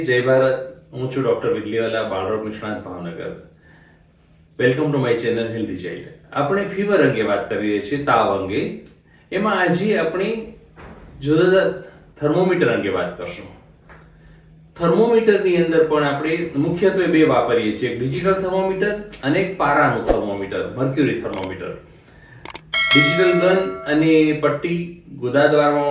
જય ભારત. હું છું ડોક્ટર વિજલીવાલા, બાળરોગ નિષ્ણાત, Bhavnagar. Welcome to my channel healthy child. આપણે ફીવર અંગે વાત કરી રહ્યા છીએ, તાવ અંગે. એમાં આજે આપણે જુદા જુદા થર્મોમીટર અંગે વાત કરશું. થર્મોમીટરની અંદર પણ આપણે મુખ્યત્વે બે વાપરીએ છીએ, એક ડિજિટલ થર્મોમીટર અને એક પારાનું thermometer, mercury thermometer. Digital gun અને પટ્ટી ગુદા દ્વારા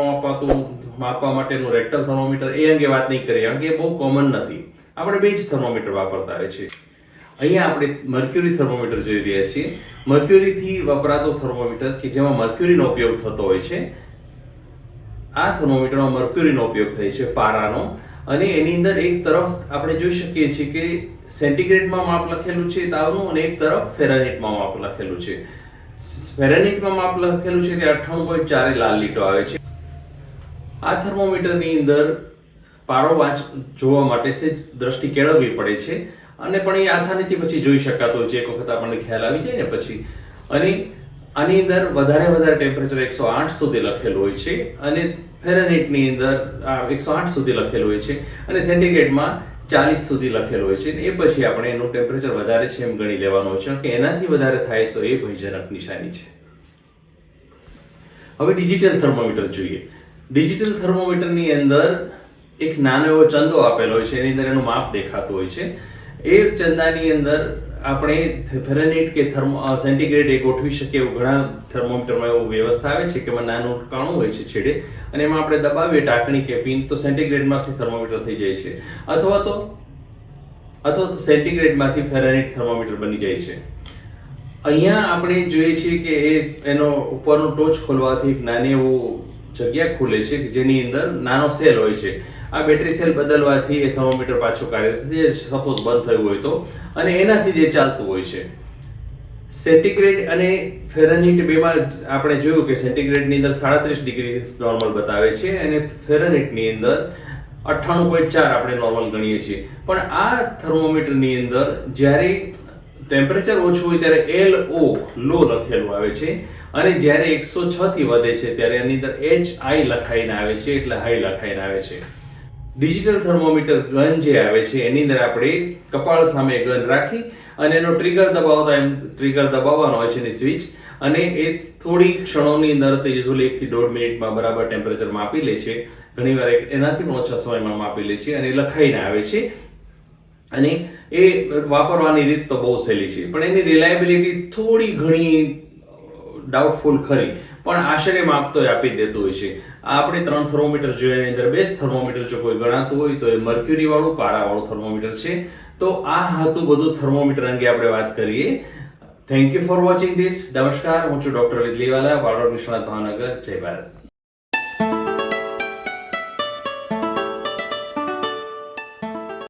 માપવા માટેનું રેક્ટલ થર્મોમીટર, એ અંગે વાત નહીં કરીએ કારણ કે એ બહુ કોમન નથી. આપણે બે જ થર્મોમીટર વાપરતા હોય છે. અહીંયા આપણે મર્ક્યુરી થર્મોમીટર જોઈ રહ્યા છીએ. મર્ક્યુરીથી વપરાતો થર્મોમીટર કે જેમાં મર્ક્યુરીનો ઉપયોગ થતો હોય છે. આ થર્મોમીટરમાં મર્ક્યુરીનો ઉપયોગ થાય છે, પારાનો. અને એની અંદર એક તરફ આપણે જોઈ શકીએ છીએ કે સેન્ટીગ્રેડમાં માપ લખેલું છે તાવનું, અને એક તરફ ફેરનહીટમાં માપ લખેલું છે. ફેરનહીટમાં માપ લખેલું છે કે 98.4 લાલ લીટો આવે છે. આ થર્મોમીટરની અંદર પારો જોવા માટે સેજ દ્રષ્ટિ કેળવવી પડે છે, અને પણ એ આસાનીથી પછી જોઈ શકાતો હોય છે એક વખત આપણને ખ્યાલ આવી જાય ને પછી. અને આની અંદર વધારે ટેમ્પરેચર 108 સુધી લખેલું હોય છે, અને ફેરનહીટની અંદર 108 સુધી લખેલું હોય છે, અને સેન્ટીગ્રેડમાં 40 સુધી લખેલું હોય છે. એ પછી આપણે એનું ટેમ્પરેચર વધારે છે એમ ગણી લેવાનું હોય છે, કે એનાથી વધારે થાય તો એ ભયજનક નિશાની છે. હવે ડિજિટલ થર્મોમીટર જોઈએ. ડિજિટલ થર્મોમીટરની અંદર એક નાનો એવો ચંદો આપેલો હોય છે, એની અંદર એનું માપ દેખાતું હોય છે. એ ચંદાની અંદર આપણે ફેરનહીટ કે સેન્ટીગ્રેડ એ ગોઠવી શકીએ એવું ઘણા થર્મોમીટરમાં એવું વ્યવસ્થા આવે છે કે એમાં નાનું કાણું હોય છે છેડે, અને એમાં આપણે દબાવીએ ટાંકણી કે પિન તો સેન્ટીગ્રેડમાંથી થર્મોમીટર થઈ જાય છે, અથવા તો સેન્ટીગ્રેડમાંથી ફેરનહીટ થર્મોમીટર બની જાય છે. અહીંયા આપણે જોઈએ છીએ કે એનો ઉપરનું ટોચ ખોલવાથી એક નાની એવું જગ્યા ખુલે છે જેની અંદર નાનો સેલ હોય છે. આ બેટરી સેલ બદલવાથી એ થર્મોમીટર પાછું કાર્યરત થાય, સપોઝ બંધ થયું હોય તો, અને એનાથી જે ચાલતું હોય છે. સેન્ટીગ્રેડ અને ફેરનહીટ બેમાં આપણે જોયું કે સેન્ટીગ્રેડની અંદર 37 ડિગ્રી નોર્મલ બતાવે છે, અને ફેરનહીટની અંદર 98.4 આપણે નોર્મલ ગણીએ છીએ. પણ આ થર્મોમીટરની અંદર જ્યારે ટેમ્પરેચર ઓછું હોય ત્યારે LO લો લખેલું આવે છે, અને જ્યારે 106 થી વધે છે ત્યારે એની અંદર HI લખાઈને આવે છે, એટલે હાઈ લખાઈને આવે છે. ડિજિટલ થર્મોમીટર ગન જે આવે છે એની અંદર આપણે કપાળ સામે ગન રાખી અને એનો ટ્રિગર દબાવવાનો હોય છે, એની સ્વિચ, અને એ થોડી ક્ષણોની અંદર યુઝ્યુઅલી 1 થી 1.5 મિનિટમાં બરાબર ટેમ્પરેચર માપી લે છે. ઘણીવાર એનાથી પણ ઓછા સમયમાં માપી લે છે, અને લખાઈને આવે છે. અને એ વાપરવાની રીત તો બહુ સહેલી છે, પણ એની રિલાયબિલિટી થોડી ઘણી ડાઉટફુલ ખરી, પણ આશરે માપ તો આપી દેતું હોય છે. આપણે 3 થર્મોમીટર જોયા, એની અંદર બેસ્ટ થર્મોમીટર જો કોઈ ગણાતું હોય તો એ મર્ક્યુરી વાળું, પારા વાળું થર્મોમીટર છે. તો આ હતું બધું થર્મોમીટર અંગે આપણે વાત કરીએ. Thank you for watching this. નમસ્કાર, હું છું ડોક્ટર વિજલીવાલા, બાળરોગ નિષ્ણાત, ભાવનગર. જય ભારત.